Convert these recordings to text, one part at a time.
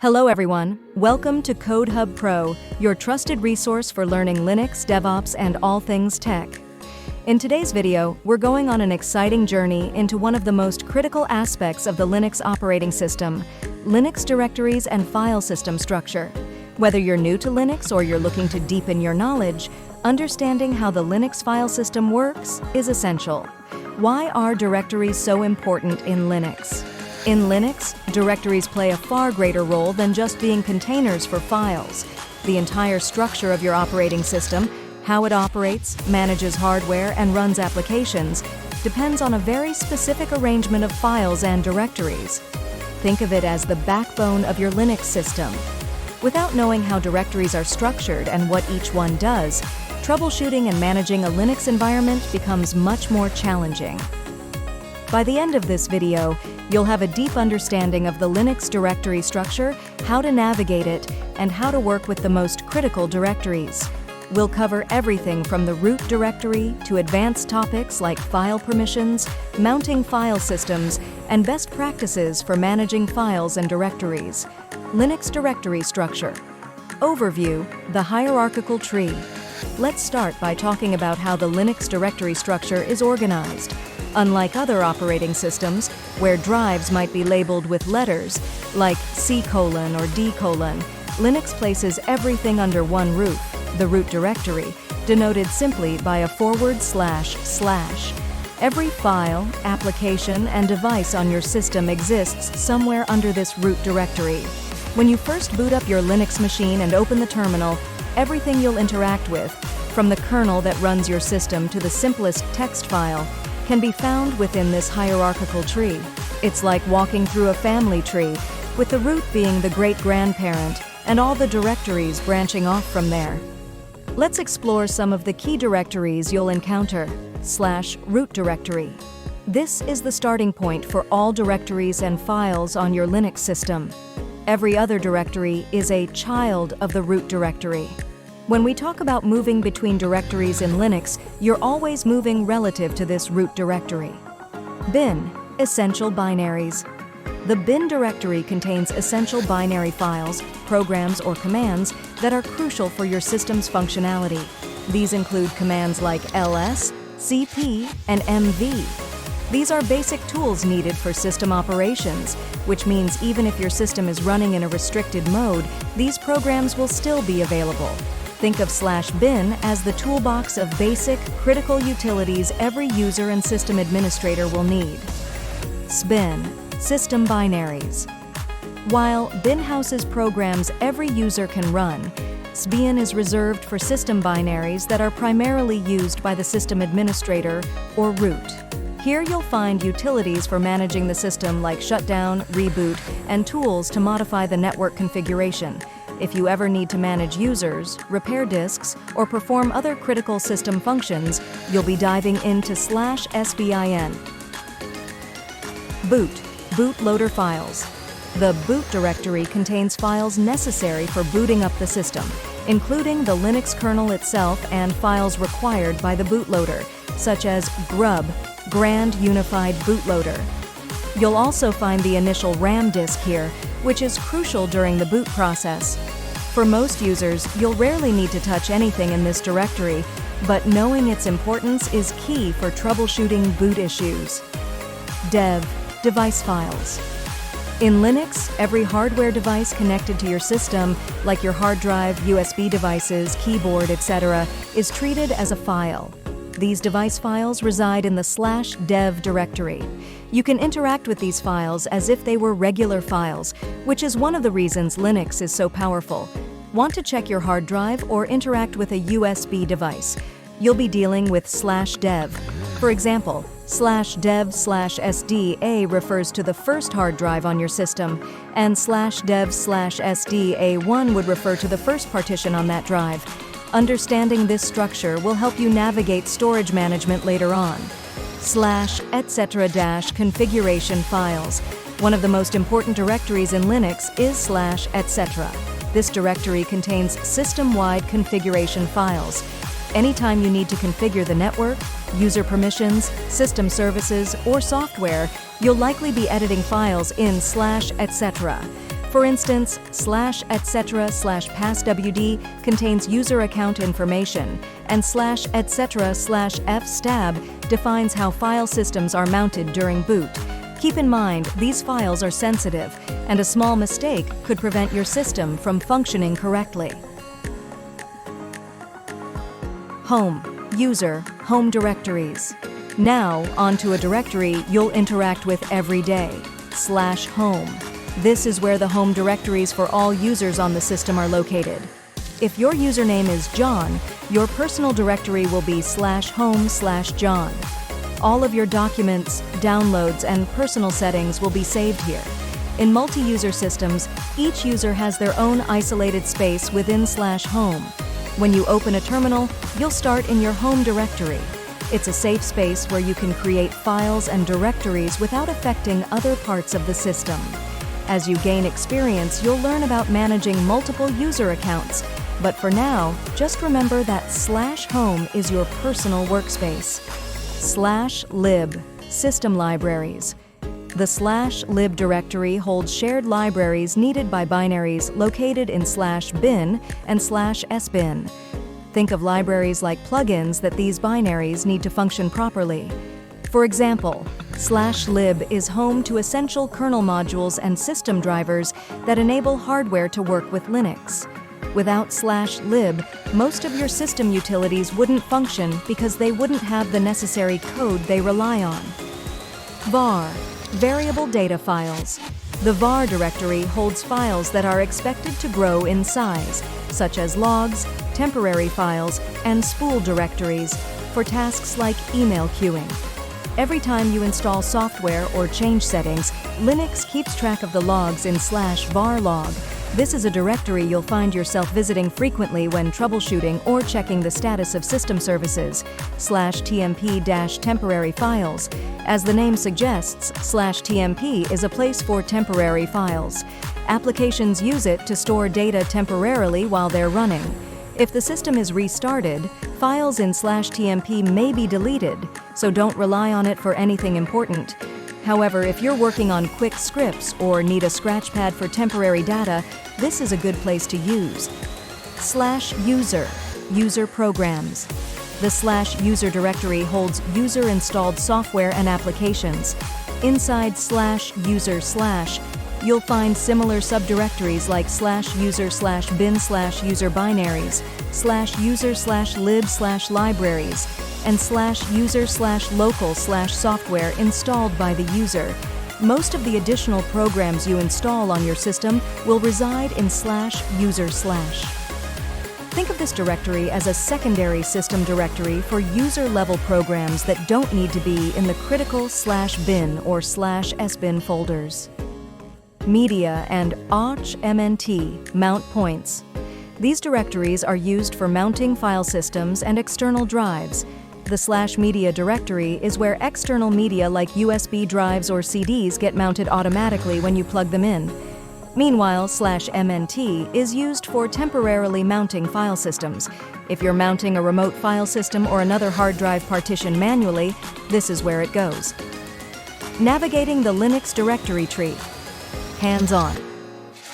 Hello everyone, welcome to CodeHub Pro, your trusted resource for learning Linux, DevOps, and all things tech. In today's video, we're going on an exciting journey into one of the most critical aspects of the Linux operating system, Linux directories and file system structure. Whether you're new to Linux or you're looking to deepen your knowledge, understanding how the Linux file system works is essential. Why are directories so important in Linux? In Linux, directories play a far greater role than just being containers for files. The entire structure of your operating system, how it operates, manages hardware, and runs applications, depends on a very specific arrangement of files and directories. Think of it as the backbone of your Linux system. Without knowing how directories are structured and what each one does, troubleshooting and managing a Linux environment becomes much more challenging. By the end of this video, you'll have a deep understanding of the Linux directory structure, how to navigate it, and how to work with the most critical directories. We'll cover everything from the root directory to advanced topics like file permissions, mounting file systems, and best practices for managing files and directories. Linux directory structure. Overview: the hierarchical tree. Let's start by talking about how the Linux directory structure is organized. Unlike other operating systems, where drives might be labeled with letters, like C:" or D:, Linux places everything under one roof, the root directory, denoted simply by a //. Every file, application, and device on your system exists somewhere under this root directory. When you first boot up your Linux machine and open the terminal, everything you'll interact with, from the kernel that runs your system to the simplest text file, can be found within this hierarchical tree. It's like walking through a family tree, with the root being the great-grandparent and all the directories branching off from there. Let's explore some of the key directories you'll encounter. /root directory. This is the starting point for all directories and files on your Linux system. Every other directory is a child of the root directory. When we talk about moving between directories in Linux, you're always moving relative to this root directory. Bin, essential binaries. The bin directory contains essential binary files, programs, or commands that are crucial for your system's functionality. These include commands like ls, cp, and mv. These are basic tools needed for system operations, which means even if your system is running in a restricted mode, these programs will still be available. Think of /bin as the toolbox of basic, critical utilities every user and system administrator will need. Sbin, system binaries. While bin houses programs every user can run, sbin is reserved for system binaries that are primarily used by the system administrator or root. Here you'll find utilities for managing the system like shutdown, reboot, and tools to modify the network configuration. If you ever need to manage users, repair disks, or perform other critical system functions, you'll be diving into /sbin. Bootloader files. The boot directory contains files necessary for booting up the system, including the Linux kernel itself and files required by the bootloader, such as grub, Grand Unified Bootloader. You'll also find the initial RAM disk here, which is crucial during the boot process. For most users, you'll rarely need to touch anything in this directory, but knowing its importance is key for troubleshooting boot issues. Device files. In Linux, every hardware device connected to your system, like your hard drive, USB devices, keyboard, etc., is treated as a file. These device files reside in the /dev directory. You can interact with these files as if they were regular files, which is one of the reasons Linux is so powerful. Want to check your hard drive or interact with a USB device? You'll be dealing with /dev. For example, /dev/sda refers to the first hard drive on your system, and /dev/sda1 would refer to the first partition on that drive. Understanding this structure will help you navigate storage management later on. /etc- configuration files. One of the most important directories in Linux is /etc. This directory contains system-wide configuration files. Anytime you need to configure the network, user permissions, system services, or software, you'll likely be editing files in /etc. For instance, /etc/passwd contains user account information, and /etc/fstab defines how file systems are mounted during boot. Keep in mind, these files are sensitive, and a small mistake could prevent your system from functioning correctly. Home, User, Home Directories. Now, onto a directory you'll interact with every day, /home. This is where the home directories for all users on the system are located. If your username is John, your personal directory will be /home/John. All of your documents, downloads, and personal settings will be saved here. In multi-user systems, each user has their own isolated space within /home. When you open a terminal, you'll start in your home directory. It's a safe space where you can create files and directories without affecting other parts of the system. As you gain experience, you'll learn about managing multiple user accounts. But for now, just remember that /home is your personal workspace. /lib, System Libraries. The /lib directory holds shared libraries needed by binaries located in /bin and /sbin. Think of libraries like plugins that these binaries need to function properly. For example, /lib is home to essential kernel modules and system drivers that enable hardware to work with Linux. Without /lib, most of your system utilities wouldn't function because they wouldn't have the necessary code they rely on. var, Variable Data Files. The var directory holds files that are expected to grow in size, such as logs, temporary files, and spool directories for tasks like email queuing. Every time you install software or change settings, Linux keeps track of the logs in /varlog. This is a directory you'll find yourself visiting frequently when troubleshooting or checking the status of system services. /tmp-temporary files. As the name suggests, /tmp is a place for temporary files. Applications use it to store data temporarily while they're running. If the system is restarted, files in /tmp may be deleted, so don't rely on it for anything important. However, if you're working on quick scripts or need a scratchpad for temporary data, this is a good place to use. /user, User Programs. The /user directory holds user-installed software and applications. Inside /user/, you'll find similar subdirectories like /user/bin/user binaries, /user/lib/libraries, and /user/local/software installed by the user. Most of the additional programs you install on your system will reside in /user/. Think of this directory as a secondary system directory for user-level programs that don't need to be in the critical /bin or /sbin folders. Media and mnt, mount points. These directories are used for mounting file systems and external drives. The /media directory is where external media like USB drives or CDs get mounted automatically when you plug them in. Meanwhile, /mnt is used for temporarily mounting file systems. If you're mounting a remote file system or another hard drive partition manually, this is where it goes. Navigating the Linux directory tree. Hands-on.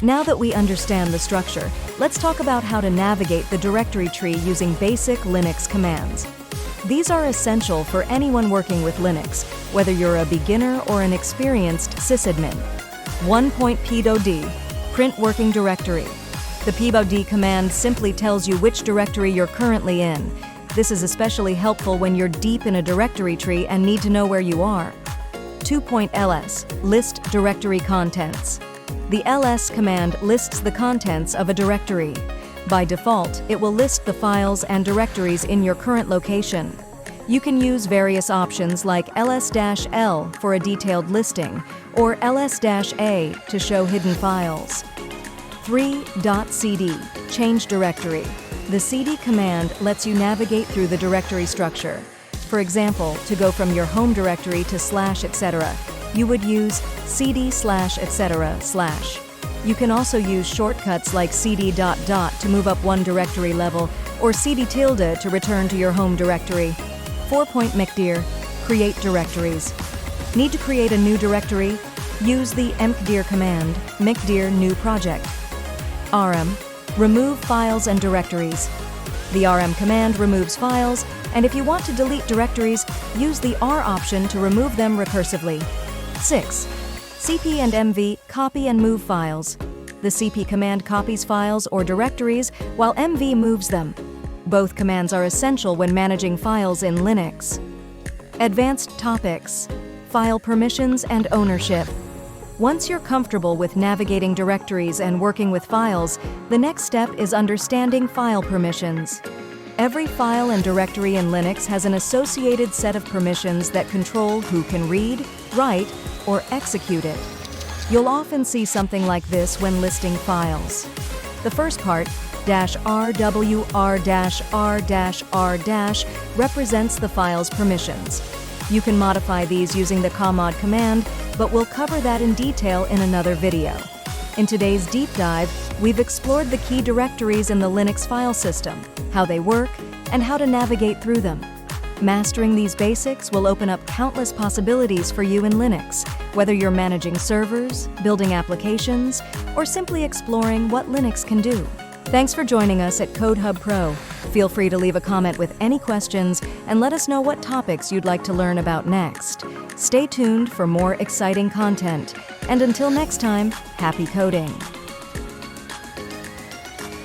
Now that we understand the structure, let's talk about how to navigate the directory tree using basic Linux commands. These are essential for anyone working with Linux, whether you're a beginner or an experienced sysadmin. 1.pwd, print working directory. The pwd command simply tells you which directory you're currently in. This is especially helpful when you're deep in a directory tree and need to know where you are. 2.ls, list directory contents. The ls command lists the contents of a directory. By default, it will list the files and directories in your current location. You can use various options like ls-l for a detailed listing, or ls-a to show hidden files. 3.cd, change directory. The cd command lets you navigate through the directory structure. For example, to go from your home directory to /etc, you would use cd/etc/. You can also use shortcuts like cd ... to move up one directory level, or cd tilde to return to your home directory. 4.mkdir, create directories. Need to create a new directory? Use the mkdir command, mkdir new project. rm, remove files and directories. The rm command removes files, and if you want to delete directories, use the R option to remove them recursively. 6. cp and mv copy and move files. The cp command copies files or directories, while mv moves them. Both commands are essential when managing files in Linux. Advanced topics: file permissions and ownership. Once you're comfortable with navigating directories and working with files, the next step is understanding file permissions. Every file and directory in Linux has an associated set of permissions that control who can read, write, or execute it. You'll often see something like this when listing files. The first part, -r_r-r-r- represents the file's permissions. You can modify these using the commod command, but we'll cover that in detail in another video. In today's deep dive, we've explored the key directories in the Linux file system, how they work, and how to navigate through them. Mastering these basics will open up countless possibilities for you in Linux, whether you're managing servers, building applications, or simply exploring what Linux can do. Thanks for joining us at CodeHub Pro. Feel free to leave a comment with any questions and let us know what topics you'd like to learn about next. Stay tuned for more exciting content. And until next time, happy coding!